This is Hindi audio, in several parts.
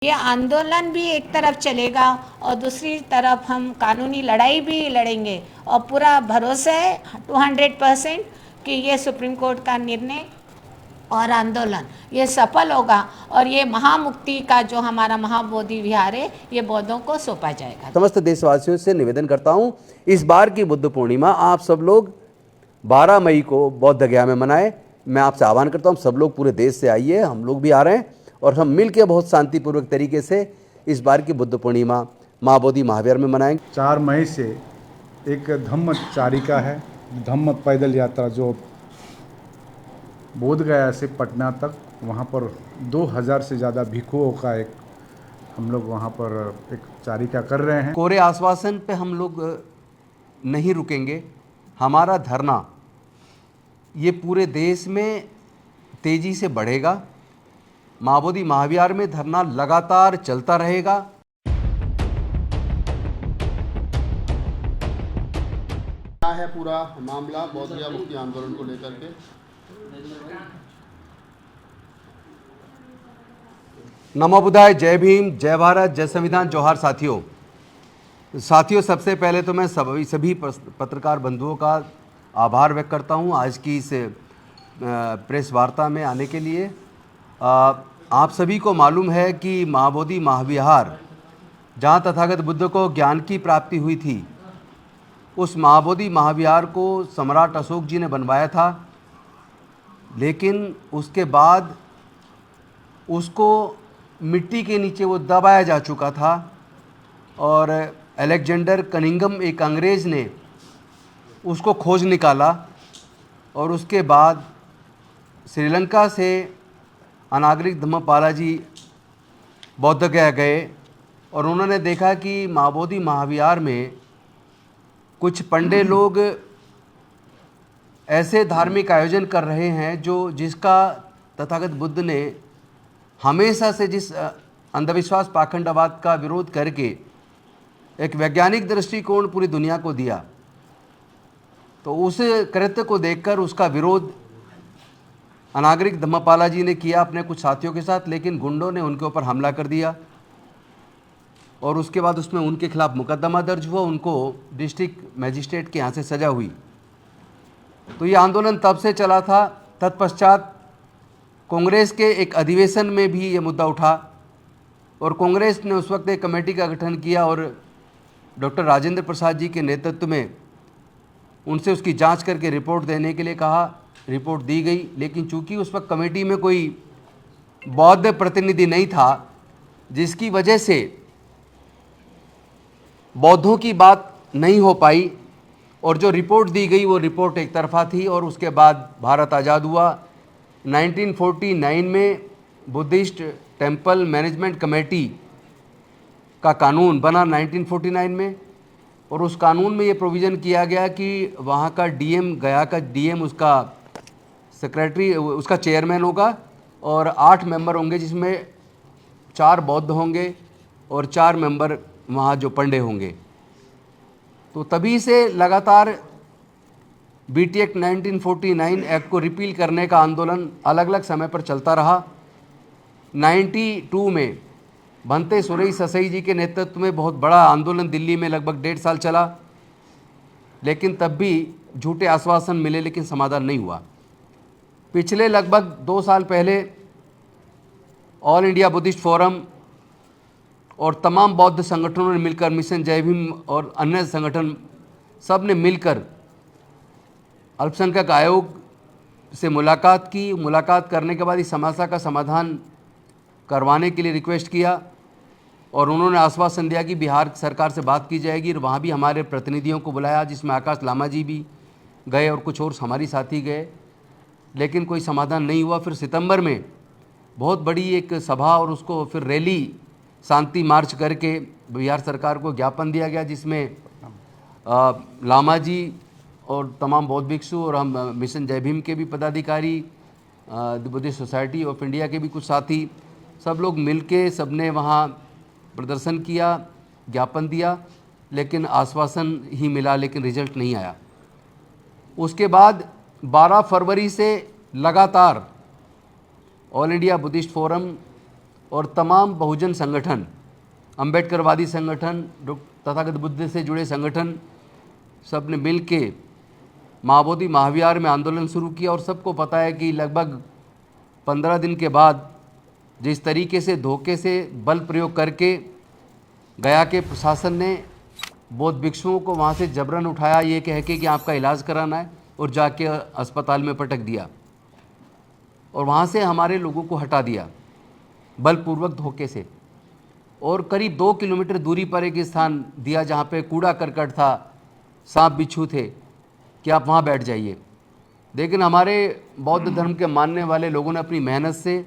ये आंदोलन भी एक तरफ चलेगा और दूसरी तरफ हम कानूनी लड़ाई भी लड़ेंगे और पूरा भरोसा है 200% कि ये सुप्रीम कोर्ट का निर्णय और आंदोलन ये सफल होगा और ये महामुक्ति का जो हमारा महाबोधि विहार है ये बौद्धों को सौंपा जाएगा। समस्त देशवासियों से निवेदन करता हूं, इस बार की बुद्ध पूर्णिमा आप सब लोग 12 मई को बौद्ध गया में मनाएं। मैं आपसे आह्वान करता हूं, सब लोग पूरे देश से आइए, हम लोग भी आ रहे हैं और हम मिलकर बहुत शांतिपूर्वक तरीके से इस बार की बुद्ध पूर्णिमा महाबोधि महाविहार में मनाएंगे। 4 मई से एक धम्म चारिका है, धम्म पैदल यात्रा जो बोध गया से पटना तक, वहाँ पर 2000 से ज़्यादा भिक्षुओं का एक हम लोग वहाँ पर एक चारिका कर रहे हैं। कोरे आश्वासन पे हम लोग नहीं रुकेंगे। हमारा धरना ये पूरे देश में तेजी से बढ़ेगा। महाबोधि महाविहार में धरना लगातार चलता रहेगा। क्या है पूरा मामला बौद्ध गया मुक्ति आंदोलन को लेकर के? नमो बुद्धाय, जय भीम, जय भारत, जय संविधान, जोहार साथियों। सबसे पहले तो मैं सभी पत्रकार बंधुओं का आभार व्यक्त करता हूं आज की इस प्रेस वार्ता में आने के लिए। आप सभी को मालूम है कि महाबोधि महाविहार जहां तथागत बुद्ध को ज्ञान की प्राप्ति हुई थी, उस महाबोधि महाविहार को सम्राट अशोक जी ने बनवाया था, लेकिन उसके बाद उसको मिट्टी के नीचे वो दबाया जा चुका था और अलेक्जेंडर कनिंघम एक अंग्रेज़ ने उसको खोज निकाला और उसके बाद श्रीलंका से अनागरिक धम्मपाला जी बौद्ध गया गए और उन्होंने देखा कि महाबोधि महाविहार में कुछ पंडे लोग ऐसे धार्मिक आयोजन कर रहे हैं जिसका तथागत बुद्ध ने हमेशा से जिस अंधविश्वास पाखंडवाद का विरोध करके एक वैज्ञानिक दृष्टिकोण पूरी दुनिया को दिया, तो उस कृत्य को देखकर उसका विरोध अनागरिक धम्मपाला जी ने किया अपने कुछ साथियों के साथ, लेकिन गुंडों ने उनके ऊपर हमला कर दिया और उसके बाद उसमें उनके खिलाफ मुकदमा दर्ज हुआ, उनको डिस्ट्रिक्ट मजिस्ट्रेट के यहाँ से सजा हुई। तो ये आंदोलन तब से चला था। तत्पश्चात कांग्रेस के एक अधिवेशन में भी ये मुद्दा उठा और कांग्रेस ने उस वक्त एक कमेटी का गठन किया और डॉक्टर राजेंद्र प्रसाद जी के नेतृत्व में उनसे उसकी जांच करके रिपोर्ट देने के लिए कहा। रिपोर्ट दी गई, लेकिन चूंकि उस वक्त कमेटी में कोई बौद्ध प्रतिनिधि नहीं था, जिसकी वजह से बौद्धों की बात नहीं हो पाई और जो रिपोर्ट दी गई वो रिपोर्ट एक तरफा थी। और उसके बाद भारत आज़ाद हुआ। 1949 में बुद्धिस्ट टेम्पल मैनेजमेंट कमेटी का कानून बना 1949 में, और उस कानून में ये प्रोविज़न किया गया कि वहाँ का डीएम, गया का डीएम उसका सेक्रेटरी, उसका चेयरमैन होगा और 8 मेंबर होंगे, जिसमें 4 बौद्ध होंगे और 4 मेंबर वहाँ जो पंडे होंगे। तो तभी से लगातार बीटी एक्ट 1949 एक्ट को रिपील करने का आंदोलन अलग अलग समय पर चलता रहा। 92 में भंते सुरई ससई जी के नेतृत्व में बहुत बड़ा आंदोलन दिल्ली में लगभग 1.5 साल चला, लेकिन तब भी झूठे आश्वासन मिले, लेकिन समाधान नहीं हुआ। पिछले लगभग 2 साल पहले ऑल इंडिया बुद्धिस्ट फोरम और तमाम बौद्ध संगठनों ने मिलकर, मिशन जय भीम और अन्य संगठन सब ने मिलकर अल्पसंख्यक आयोग से मुलाकात की। मुलाकात करने के बाद इस समस्या का समाधान करवाने के लिए रिक्वेस्ट किया और उन्होंने आश्वासन दिया कि बिहार सरकार से बात की जाएगी। और वहाँ भी हमारे प्रतिनिधियों को बुलाया, जिसमें आकाश लामा जी भी गए और कुछ और हमारी साथी गए, लेकिन कोई समाधान नहीं हुआ। फिर सितंबर में बहुत बड़ी एक सभा और उसको फिर रैली, शांति मार्च करके बिहार सरकार को ज्ञापन दिया गया, जिसमें लामा जी और तमाम बौद्ध भिक्षु और हम मिशन जय भीम के भी पदाधिकारी, the Buddhist society of India के भी कुछ साथी, सब लोग मिलके सबने वहाँ प्रदर्शन किया, ज्ञापन दिया, लेकिन आश्वासन ही मिला, लेकिन रिजल्ट नहीं आया। उसके बाद 12 फरवरी से लगातार ऑल इंडिया बुद्धिस्ट फोरम और तमाम बहुजन संगठन, अम्बेडकरवादी संगठन, तथागत बुद्ध से जुड़े संगठन, सब ने मिल के महाबोधि महाविहार में आंदोलन शुरू किया। और सबको पता है कि लगभग 15 दिन के बाद जिस तरीके से धोखे से बल प्रयोग करके गया के प्रशासन ने बौद्ध भिक्षुओं को वहाँ से जबरन उठाया, ये कह के कि आपका इलाज कराना है, और जाके अस्पताल में पटक दिया और वहाँ से हमारे लोगों को हटा दिया बलपूर्वक धोखे से। और करीब 2 किलोमीटर दूरी पर एक स्थान दिया जहाँ पे कूड़ा करकट था, सांप बिच्छू थे, कि आप वहाँ बैठ जाइए। लेकिन हमारे बौद्ध धर्म के मानने वाले लोगों ने अपनी मेहनत से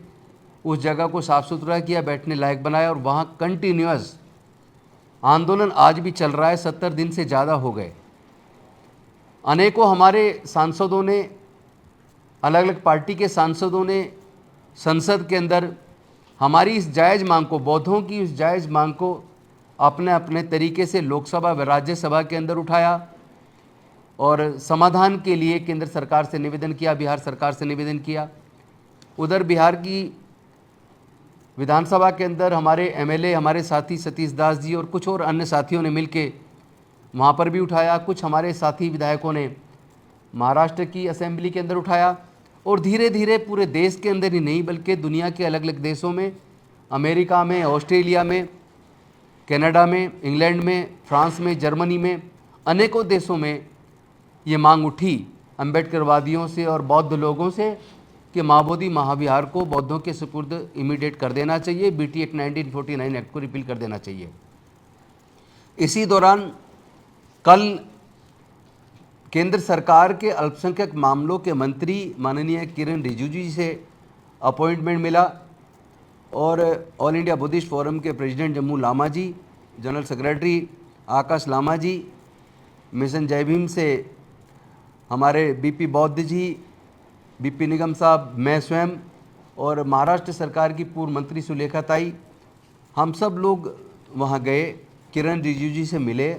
उस जगह को साफ़ सुथरा किया, बैठने लायक बनाया, और वहाँ कंटिन्यूअस आंदोलन आज भी चल रहा है। 70 दिन से ज़्यादा हो गए। अनेकों हमारे सांसदों ने, अलग अलग पार्टी के सांसदों ने संसद के अंदर हमारी इस जायज़ मांग को, बौद्धों की इस जायज़ मांग को अपने अपने तरीके से लोकसभा व राज्यसभा के अंदर उठाया और समाधान के लिए केंद्र सरकार से निवेदन किया, बिहार सरकार से निवेदन किया। उधर बिहार की विधानसभा के अंदर हमारे एमएलए, हमारे साथी सतीश दास जी और कुछ और अन्य साथियों ने मिलके वहाँ पर भी उठाया। कुछ हमारे साथी विधायकों ने महाराष्ट्र की असेंबली के अंदर उठाया। और धीरे धीरे पूरे देश के अंदर ही नहीं बल्कि दुनिया के अलग अलग देशों में, अमेरिका में, ऑस्ट्रेलिया में, कनाडा में, इंग्लैंड में, फ्रांस में, जर्मनी में, अनेकों देशों में ये मांग उठी अम्बेडकरवादियों से और बौद्ध लोगों से कि महाबोधि महाविहार को बौद्धों के सुपुर्द इमीडिएट कर देना चाहिए, बीटी एक्ट 1949 एक्ट को रिपील कर देना चाहिए। इसी दौरान कल केंद्र सरकार के अल्पसंख्यक मामलों के मंत्री माननीय किरण रिजिजू जी से अपॉइंटमेंट मिला और ऑल इंडिया बुद्धिस्ट फोरम के प्रेसिडेंट जम्मू लामा जी, जनरल सेक्रेटरी आकाश लामा जी, मिशन जय भीम से हमारे बीपी बौद्ध जी, बीपी निगम साहब, मैं स्वयं और महाराष्ट्र सरकार की पूर्व मंत्री सुलेखा ताई, हम सब लोग वहाँ गए, किरण रिजिजू जी से मिले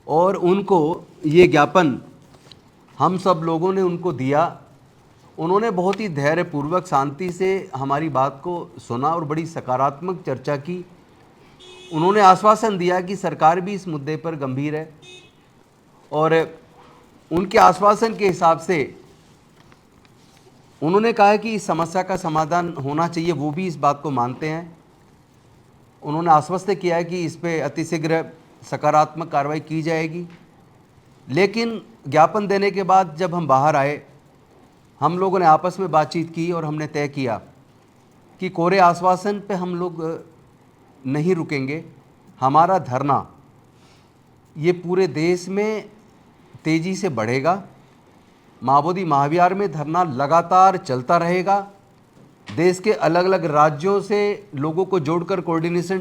और उनको ये ज्ञापन हम सब लोगों ने उनको दिया। उन्होंने बहुत ही धैर्यपूर्वक शांति से हमारी बात को सुना और बड़ी सकारात्मक चर्चा की। उन्होंने आश्वासन दिया कि सरकार भी इस मुद्दे पर गंभीर है और उनके आश्वासन के हिसाब से उन्होंने कहा कि इस समस्या का समाधान होना चाहिए, वो भी इस बात को मानते हैं। उन्होंने आश्वस्त किया है कि इस पर अतिशीघ्र सकारात्मक कार्रवाई की जाएगी। लेकिन ज्ञापन देने के बाद जब हम बाहर आए, हम लोगों ने आपस में बातचीत की और हमने तय किया कि कोरे आश्वासन पे हम लोग नहीं रुकेंगे। हमारा धरना ये पूरे देश में तेज़ी से बढ़ेगा। महाबोधि महाविहार में धरना लगातार चलता रहेगा। देश के अलग अलग राज्यों से लोगों को जोड़कर कोऑर्डिनेशन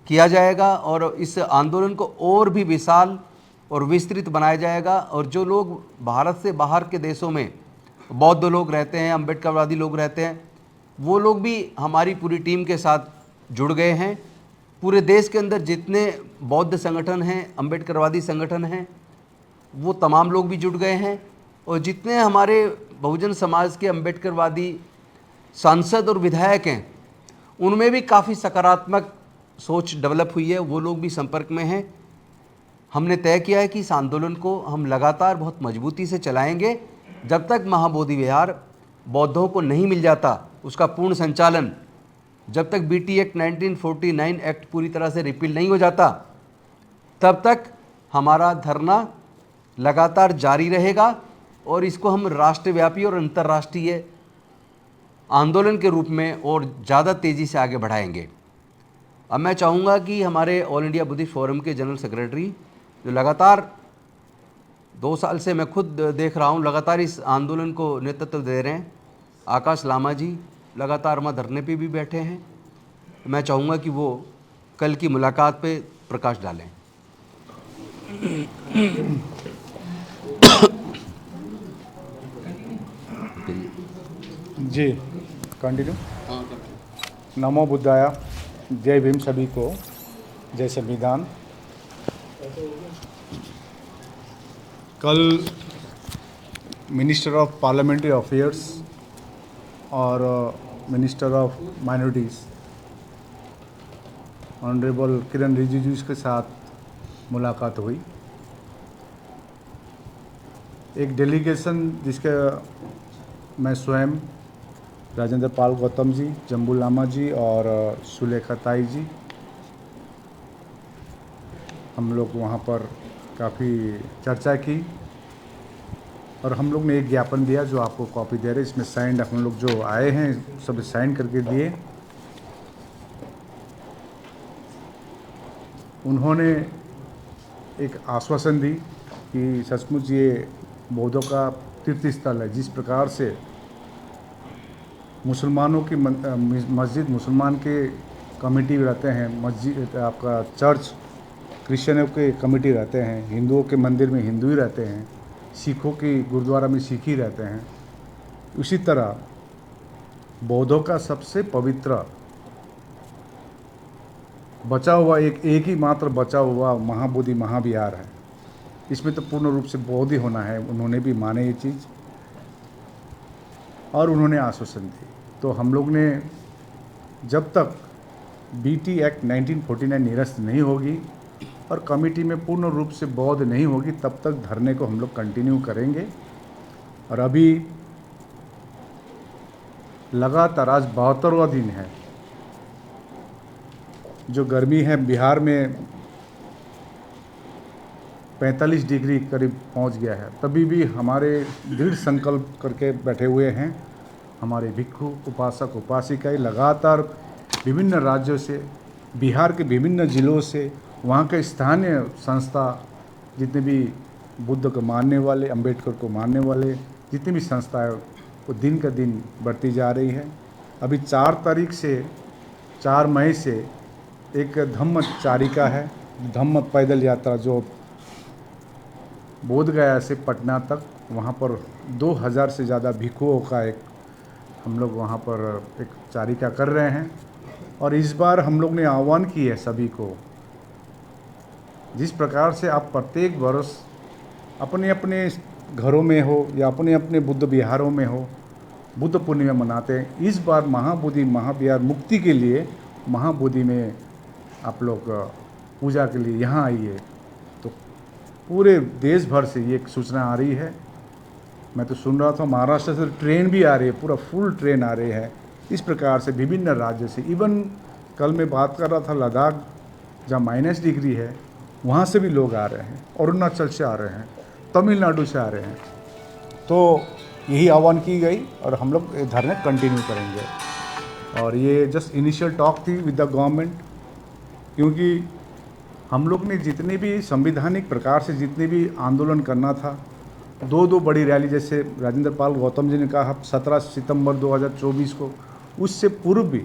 किया जाएगा और इस आंदोलन को और भी विशाल और विस्तृत बनाया जाएगा। और जो लोग भारत से बाहर के देशों में बौद्ध लोग रहते हैं, अम्बेडकरवादी लोग रहते हैं, वो लोग भी हमारी पूरी टीम के साथ जुड़ गए हैं। पूरे देश के अंदर जितने बौद्ध संगठन हैं, अम्बेडकरवादी संगठन हैं, वो तमाम लोग भी जुड़ गए हैं। और जितने हमारे बहुजन समाज के अम्बेडकरवादी सांसद और विधायक हैं, उनमें भी काफ़ी सकारात्मक सोच डेवलप हुई है, वो लोग भी संपर्क में हैं। हमने तय किया है कि इस आंदोलन को हम लगातार बहुत मजबूती से चलाएंगे जब तक महाबोधि विहार बौद्धों को नहीं मिल जाता, उसका पूर्ण संचालन, जब तक बीटी एक्ट 1949 एक्ट पूरी तरह से रिपील नहीं हो जाता, तब तक हमारा धरना लगातार जारी रहेगा और इसको हम राष्ट्रव्यापी और अंतर्राष्ट्रीय आंदोलन के रूप में और ज़्यादा तेज़ी से आगे बढ़ाएंगे। अब मैं चाहूँगा कि हमारे ऑल इंडिया बुद्धिस्ट फोरम के जनरल सेक्रेटरी, जो लगातार 2 साल से मैं खुद देख रहा हूँ लगातार इस आंदोलन को नेतृत्व दे रहे हैं, आकाश लामा जी लगातार हमारे धरने पे भी बैठे हैं। मैं चाहूँगा कि वो कल की मुलाकात पे प्रकाश डालें। जी कंटिन्यू। हाँ करते नमो बुद्धाया, जय भीम सभी को, जय संविधान। कल मिनिस्टर ऑफ पार्लियामेंट्री अफेयर्स और मिनिस्टर ऑफ माइनॉरिटीज़ ऑनरेबल किरण रिजिजू के साथ मुलाकात हुई। एक डेलीगेशन जिसका मैं स्वयं, राजेंद्र पाल गौतम जी, जम्बू लामा जी और सुलेखा ताई जी, हम लोग वहाँ पर काफ़ी चर्चा की और हम लोग ने एक ज्ञापन दिया जो आपको कॉपी दे रहे हैं। इसमें साइंड हम लोग जो आए हैं सब साइन करके दिए। उन्होंने एक आश्वासन दी कि सचमुच ये बौद्धों का तीर्थ स्थल है। जिस प्रकार से मुसलमानों की मस्जिद मुसलमान के कमेटी रहते हैं, मस्जिद आपका चर्च क्रिश्चियनों के कमेटी रहते हैं, हिंदुओं के मंदिर में हिंदू ही रहते हैं, सिखों के गुरुद्वारा में सिख ही रहते हैं। उसी तरह बौद्धों का सबसे पवित्र बचा हुआ एक ही मात्र बचा हुआ महाबोधि महाविहार है। इसमें तो पूर्ण रूप से बौद्ध ही होना है। उन्होंने भी माने ये चीज़ और उन्होंने आश्वासन दी। तो हम लोग ने जब तक बीटी एक्ट 1949 निरस्त नहीं होगी और कमेटी में पूर्ण रूप से बौद्ध नहीं होगी तब तक धरने को हम लोग कंटिन्यू करेंगे। और अभी लगातार आज 72वां दिन है। जो गर्मी है बिहार में 45 डिग्री करीब पहुंच गया है, तभी भी हमारे दृढ़ संकल्प करके बैठे हुए हैं हमारे भिक्षु उपासक उपासिकाएं। लगातार विभिन्न राज्यों से, बिहार के विभिन्न ज़िलों से, वहाँ के स्थानीय संस्था, जितने भी बुद्ध को मानने वाले, अंबेडकर को मानने वाले जितनी भी संस्थाएं, वो दिन का दिन बढ़ती जा रही है। अभी 4 मई से एक धम्म चारिका है, धम्म पैदल यात्रा जो बोध गया से पटना तक, वहाँ पर 2000 से ज़्यादा भिक्षुओं का एक हम लोग वहाँ पर एक चारिका कर रहे हैं। और इस बार हम लोग ने आह्वान की है सभी को, जिस प्रकार से आप प्रत्येक वर्ष अपने अपने घरों में हो या अपने अपने बुद्ध विहारों में हो बुद्ध पूर्णिमा मनाते हैं, इस बार महाबोधि महाविहार मुक्ति के लिए महाबोधि में आप लोग पूजा के लिए यहाँ आइए। तो पूरे देश भर से ये एक सूचना आ रही है। मैं तो सुन रहा था महाराष्ट्र से ट्रेन भी आ रही है, पूरा फुल ट्रेन आ रही है। इस प्रकार से विभिन्न राज्य से, इवन कल मैं बात कर रहा था लद्दाख जहाँ -, डिग्री है, वहाँ से भी लोग आ रहे हैं, अरुणाचल से आ रहे हैं, तमिलनाडु से आ रहे हैं। तो यही आह्वान की गई और हम लोग धरने कंटिन्यू करेंगे। और ये जस्ट इनिशियल टॉक थी विद द गवर्नमेंट, क्योंकि हम लोग ने जितने भी संवैधानिक प्रकार से जितने भी आंदोलन करना था, दो बड़ी रैली, जैसे राजेंद्र पाल गौतम जी ने कहा 17 सितंबर 2024 को, उससे पूर्व भी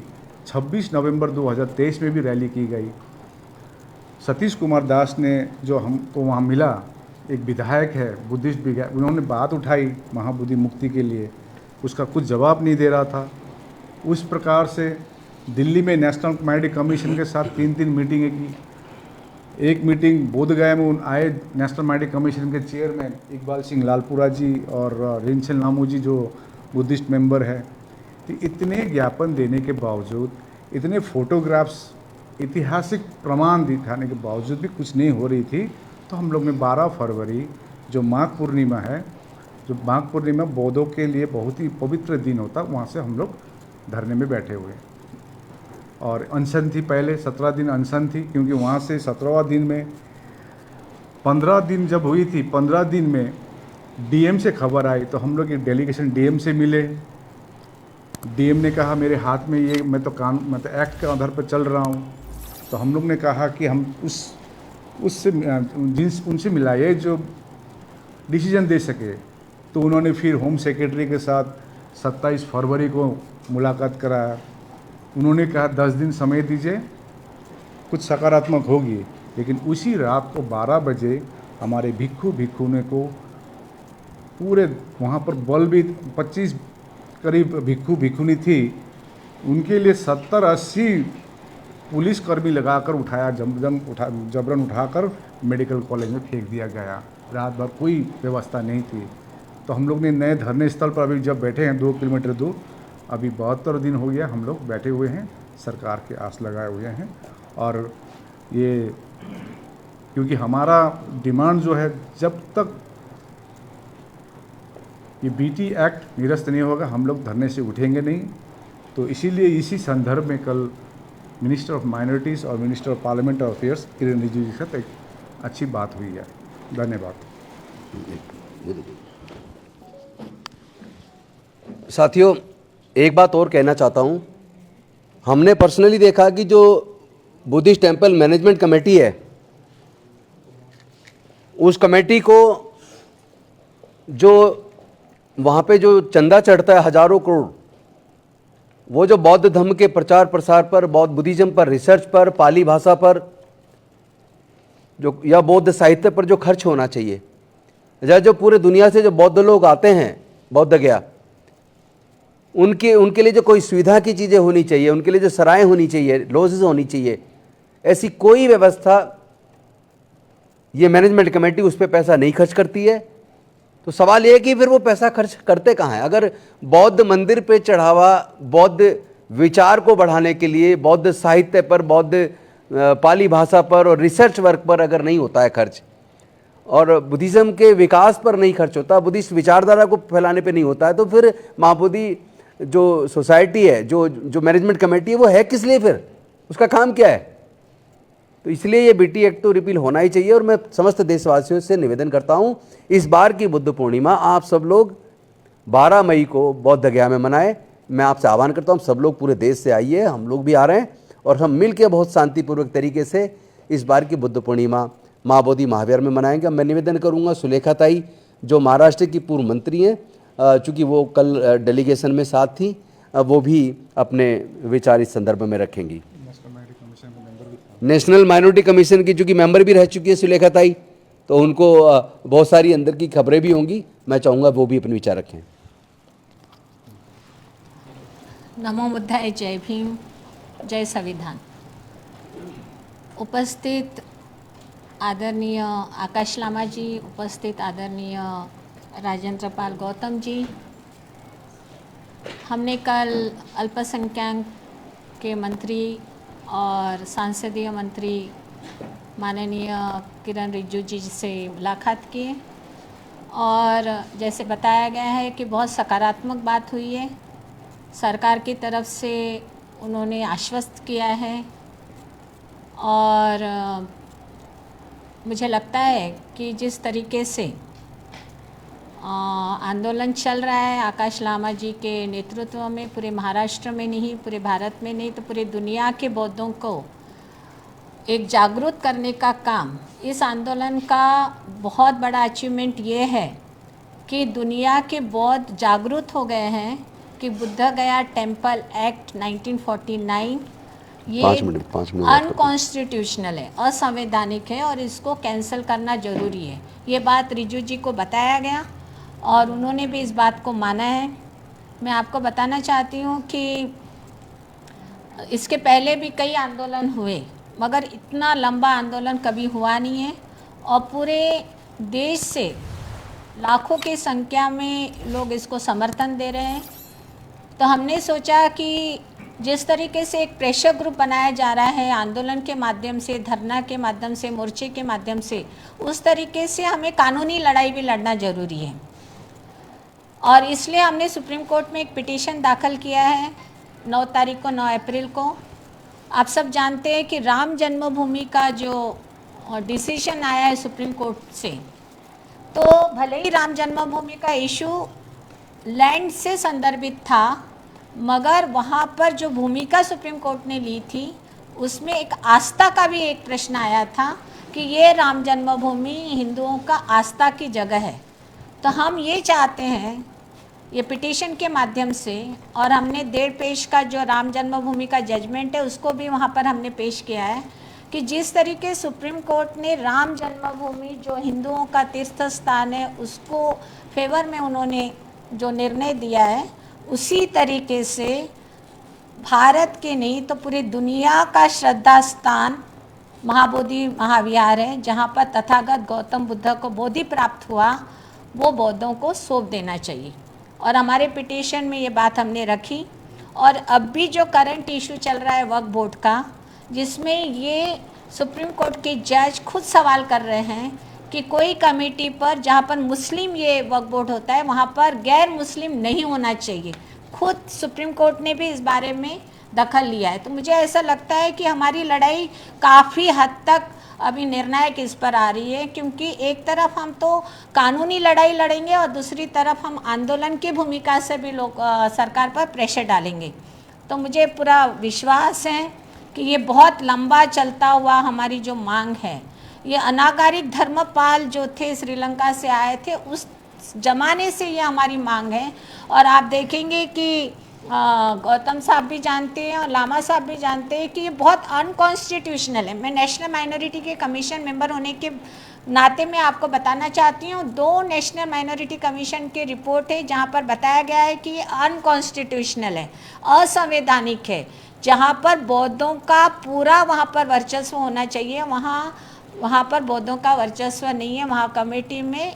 26 नवंबर 2023 में भी रैली की गई। सतीश कुमार दास ने जो हमको वहाँ मिला, एक विधायक है बुद्धिस्ट विधायक, उन्होंने बात उठाई महाबोधि मुक्ति के लिए, उसका कुछ जवाब नहीं दे रहा था। उस प्रकार से दिल्ली में नेशनल कमेटी कमीशन के साथ 3 मीटिंगें की। एक मीटिंग बोधगया में आए नेशनल कमेटी कमीशन के चेयरमैन इकबाल सिंह लालपुरा जी और रिंचल नामू जी जो बुद्धिस्ट मेंबर है। तो इतने ज्ञापन देने के बावजूद, इतने फोटोग्राफ्स, ऐतिहासिक प्रमाण दिखाने के बावजूद भी कुछ नहीं हो रही थी। तो हम लोग ने 12 फरवरी जो माघ पूर्णिमा है, जो माघ पूर्णिमा बौद्धों के लिए बहुत ही पवित्र दिन होता, वहाँ से हम लोग धरने में बैठे हुए। और अनशन थी, पहले 17 दिन अनशन थी, क्योंकि वहाँ से 17वां दिन में 15 दिन जब हुई थी, 15 दिन में डीएम से खबर आई। तो हम लोग एक डेलीगेशन डीएम से मिले। डीएम ने कहा मेरे हाथ में ये, मैं तो एक्ट के आधार पर चल रहा हूँ। तो हम लोग ने कहा कि हम उससे उनसे मिलाइए जो डिसीजन दे सके। तो उन्होंने फिर होम सेक्रेटरी के साथ 27 फरवरी को मुलाकात कराया। उन्होंने कहा 10 दिन समय दीजिए, कुछ सकारात्मक होगी। लेकिन उसी रात को 12 बजे हमारे भिक्षुने को पूरे वहाँ पर बल भी 25 करीब भिक्षुनी थी, उनके लिए 70-80 पुलिसकर्मी लगाकर उठाया, जबरन उठाकर मेडिकल कॉलेज में फेंक दिया गया। रात भर कोई व्यवस्था नहीं थी। तो हम लोग ने नए धरने स्थल पर अभी जब बैठे हैं 2 किलोमीटर दूर, अभी 72 दिन हो गया हम लोग बैठे हुए हैं, सरकार के आस लगाए हुए हैं। और ये क्योंकि हमारा डिमांड जो है, जब तक ये बीटी एक्ट निरस्त नहीं होगा हम लोग धरने से उठेंगे नहीं। तो इसीलिए इसी संदर्भ में कल मिनिस्टर ऑफ माइनॉरिटीज़ और मिनिस्टर ऑफ पार्लियामेंट्री अफेयर्स किरण रिजिजू के साथ एक अच्छी बात हुई है। धन्यवाद। साथियों, एक बात और कहना चाहता हूँ। हमने पर्सनली देखा कि जो बुद्धिस्ट टेम्पल मैनेजमेंट कमेटी है, उस कमेटी को जो वहाँ पे जो चंदा चढ़ता है हजारों करोड़, वो जो बौद्ध धर्म के प्रचार प्रसार पर, बौद्ध बुद्धिज्म पर, रिसर्च पर, पाली भाषा पर जो या बौद्ध साहित्य पर जो खर्च होना चाहिए, या जो पूरे दुनिया से जो बौद्ध लोग आते हैं बौद्ध गया, उनके लिए जो कोई सुविधा की चीज़ें होनी चाहिए, उनके लिए जो सराय होनी चाहिए, लॉजेस होनी चाहिए, ऐसी कोई व्यवस्था ये मैनेजमेंट कमेटी उस पर पैसा नहीं खर्च करती है। तो सवाल ये है कि फिर वो पैसा खर्च करते कहाँ हैं? अगर बौद्ध मंदिर पे चढ़ावा बौद्ध विचार को बढ़ाने के लिए, बौद्ध साहित्य पर, बौद्ध पाली भाषा पर और रिसर्च वर्क पर अगर नहीं होता है खर्च, और बुद्धिज़्म के विकास पर नहीं खर्च होता, बुद्धिस्ट विचारधारा को फैलाने पे नहीं होता है, तो फिर महाबोधि जो सोसाइटी है, जो मैनेजमेंट कमेटी है, वो है किस लिए? फिर उसका काम क्या है? तो इसलिए ये बीटी एक्ट तो रिपील होना ही चाहिए। और मैं समस्त देशवासियों से निवेदन करता हूँ, इस बार की बुद्ध पूर्णिमा आप सब लोग 12 मई को बौद्ध गया में मनाएं। मैं आपसे आह्वान करता हूँ, सब लोग पूरे देश से आइए, हम लोग भी आ रहे हैं, और हम मिल के बहुत शांतिपूर्वक तरीके से इस बार की बुद्ध पूर्णिमा महाबोधि महाविहार में मनाएंगे। मैं निवेदन करूँगा सुलेखा ताई, जो महाराष्ट्र की पूर्व मंत्री हैं, चूँकि वो कल डेलीगेशन में साथ थी, वो भी अपने विचार इस संदर्भ में रखेंगी। नेशनल माइनॉरिटी कमीशन की चूँकि मेंबर भी रह चुकी है सुलेखा ताई, तो उनको बहुत सारी अंदर की खबरें भी होंगी, मैं चाहूँगा वो भी अपने विचार रखें। नमो बुद्धाय, जय भीम, जय संविधान। उपस्थित आदरणीय आकाश लामा जी, उपस्थित आदरणीय राजेंद्र पाल गौतम जी, हमने कल अल्पसंख्यक के मंत्री और सांसदीय मंत्री माननीय किरण रिजिजू जी से मुलाकात की, और जैसे बताया गया है कि बहुत सकारात्मक बात हुई है। सरकार की तरफ से उन्होंने आश्वस्त किया है, और मुझे लगता है कि जिस तरीके से आंदोलन चल रहा है आकाश लामा जी के नेतृत्व में, पूरे महाराष्ट्र में नहीं, पूरे भारत में नहीं, तो पूरी दुनिया के बौद्धों को एक जागरूक करने का काम, इस आंदोलन का बहुत बड़ा अचीवमेंट ये है कि दुनिया के बौद्ध जागरूक हो गए हैं कि बुद्ध गया टेम्पल एक्ट 1949 ये अनकॉन्स्टिट्यूशनल है, असंवैधानिक है, और इसको कैंसिल करना ज़रूरी है। ये बात रिजिजू जी को बताया गया और उन्होंने भी इस बात को माना है। मैं आपको बताना चाहती हूँ कि इसके पहले भी कई आंदोलन हुए, मगर इतना लंबा आंदोलन कभी हुआ नहीं है, और पूरे देश से लाखों की संख्या में लोग इसको समर्थन दे रहे हैं। तो हमने सोचा कि जिस तरीके से एक प्रेशर ग्रुप बनाया जा रहा है आंदोलन के माध्यम से, धरना के माध्यम से, मोर्चे के माध्यम से, उस तरीके से हमें कानूनी लड़ाई भी लड़ना ज़रूरी है। और इसलिए हमने सुप्रीम कोर्ट में एक पिटीशन दाखिल किया है 9 तारीख को, 9 अप्रैल को। आप सब जानते हैं कि राम जन्मभूमि का जो डिसीजन आया है सुप्रीम कोर्ट से, तो भले ही राम जन्मभूमि का इशू लैंड से संदर्भित था, मगर वहाँ पर जो भूमिका सुप्रीम कोर्ट ने ली थी उसमें एक आस्था का भी एक प्रश्न आया था कि ये राम जन्मभूमि हिंदुओं का आस्था की जगह है। तो हम ये चाहते हैं ये पिटीशन के माध्यम से, और हमने 1.5 पेज का जो राम जन्मभूमि का जजमेंट है उसको भी वहाँ पर हमने पेश किया है, कि जिस तरीके सुप्रीम कोर्ट ने राम जन्मभूमि जो हिंदुओं का तीर्थ स्थान है उसको फेवर में उन्होंने जो निर्णय दिया है, उसी तरीके से भारत के नहीं तो पूरी दुनिया का श्रद्धा स्थान महाबोधि महाविहार है, जहाँ पर तथागत गौतम बुद्ध को बोधि प्राप्त हुआ, वो बौद्धों को सौंप देना चाहिए। और हमारे पिटीशन में ये बात हमने रखी। और अब भी जो करंट इशू चल रहा है वक्फ बोर्ड का, जिसमें ये सुप्रीम कोर्ट के जज खुद सवाल कर रहे हैं कि कोई कमेटी पर जहाँ पर मुस्लिम ये वक्फ बोर्ड होता है वहाँ पर गैर मुस्लिम नहीं होना चाहिए। खुद सुप्रीम कोर्ट ने भी इस बारे में दखल लिया है। तो मुझे ऐसा लगता है कि हमारी लड़ाई काफ़ी हद तक अभी निर्णायक इस पर आ रही है, क्योंकि एक तरफ हम तो कानूनी लड़ाई लड़ेंगे और दूसरी तरफ हम आंदोलन की भूमिका से भी लोग सरकार पर प्रेशर डालेंगे। तो मुझे पूरा विश्वास है कि ये बहुत लंबा चलता हुआ हमारी जो मांग है, ये अनागारिक धर्मपाल जो थे श्रीलंका से आए थे उस जमाने से ये हमारी मांग है। और आप देखेंगे कि गौतम साहब भी जानते हैं और लामा साहब भी जानते हैं कि ये बहुत अनकॉन्स्टिट्यूशनल है। मैं नेशनल माइनॉरिटी के कमीशन मेंबर होने के नाते मैं आपको बताना चाहती हूँ, 2 नेशनल माइनॉरिटी कमीशन की रिपोर्ट है जहाँ पर बताया गया है कि ये अनकॉन्स्टिट्यूशनल है, असंवैधानिक है। जहाँ पर बौद्धों का पूरा वहाँ पर वर्चस्व होना चाहिए, वहाँ पर बौद्धों का वर्चस्व नहीं है। वहाँ कमेटी में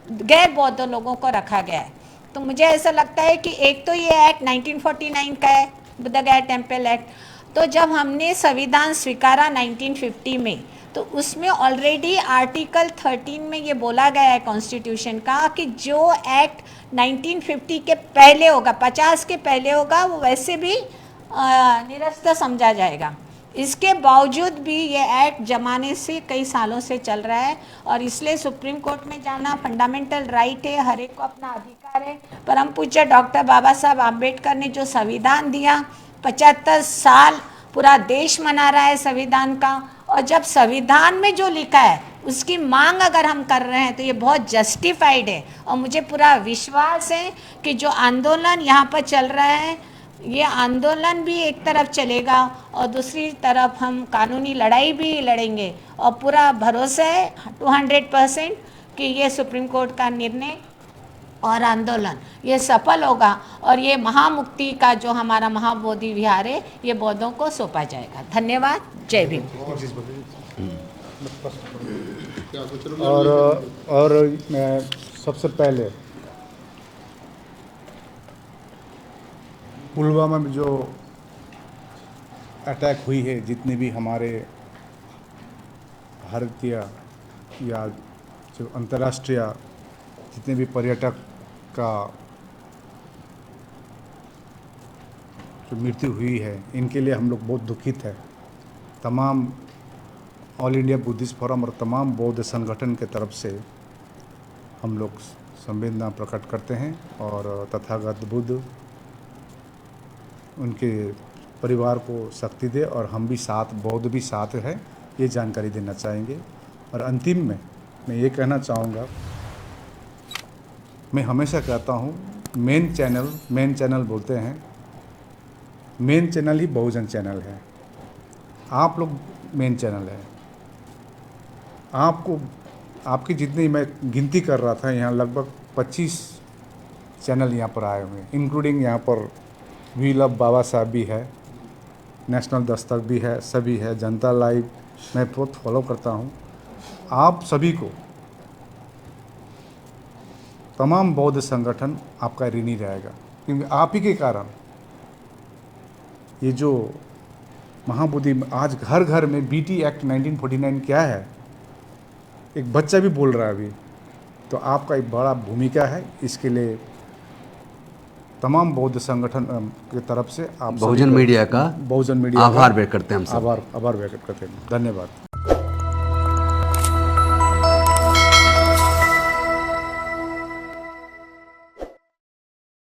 गैर बौद्ध लोगों को रखा गया है। तो मुझे ऐसा लगता है कि एक तो ये एक्ट 1949 का है, बुद्ध गया टेम्पल एक्ट। तो जब हमने संविधान स्वीकारा 1950 में, तो उसमें ऑलरेडी आर्टिकल 13 में ये बोला गया है कॉन्स्टिट्यूशन का कि जो एक्ट 1950 के पहले होगा, 50 के पहले होगा, वो वैसे भी निरस्त समझा जाएगा। इसके बावजूद भी ये एक्ट जमाने से कई सालों से चल रहा है और इसलिए सुप्रीम कोर्ट में जाना फंडामेंटल राइट है, हर एक को अपना अधिकार है। परम पूज्य डॉक्टर बाबा साहब आम्बेडकर ने जो संविधान दिया, 75 साल पूरा देश मना रहा है संविधान का, और जब संविधान में जो लिखा है उसकी मांग अगर हम कर रहे हैं तो ये बहुत जस्टिफाइड है। और मुझे पूरा विश्वास है कि जो आंदोलन यहाँ पर चल रहा है, ये आंदोलन भी एक तरफ चलेगा और दूसरी तरफ हम कानूनी लड़ाई भी लड़ेंगे। और पूरा भरोसा है 200% कि ये सुप्रीम कोर्ट का निर्णय और आंदोलन ये सफल होगा और ये महामुक्ति का जो हमारा महाबोधि विहार है ये बौद्धों को सौंपा जाएगा। धन्यवाद। जय भीम। और मैं सबसे पहले पुलवामा में जो अटैक हुई है, जितने भी हमारे भारतीय या जो अंतर्राष्ट्रीय जितने भी पर्यटक का जो मृत्यु हुई है, इनके लिए हम लोग बहुत दुखित है। तमाम ऑल इंडिया बुद्धिस्ट फोरम और तमाम बौद्ध संगठन के तरफ से हम लोग संवेदना प्रकट करते हैं और तथागत बुद्ध उनके परिवार को शक्ति दे और हम भी साथ, बौद्ध भी साथ है, ये जानकारी देना चाहेंगे। और अंतिम में मैं ये कहना चाहूँगा, मैं हमेशा कहता हूँ मेन चैनल बोलते हैं, मेन चैनल ही बहुजन चैनल है। आप लोग मेन चैनल है। आपको आपकी जितनी मैं गिनती कर रहा था, यहाँ लगभग 25 चैनल यहाँ पर आए हुए हैं, इंक्लूडिंग यहाँ पर वी लव बाबा साहब भी है, नेशनल दस्तक भी है, सभी है, जनता लाइव मैं बहुत फॉलो करता हूँ। आप सभी को तमाम बौद्ध संगठन आपका ऋणी रहेगा, क्योंकि आप ही के कारण ये जो महाबोधि आज घर घर में बीटी एक्ट 1949 क्या है, एक बच्चा भी बोल रहा है अभी, तो आपका एक बड़ा भूमिका है। इसके लिए तमाम बौद्ध संगठन की तरफ से आप बहुजन मीडिया का बहुजन मीडिया आभार व्यक्त करते हैं हम सब। आभार व्यक्त करते हैं। धन्यवाद।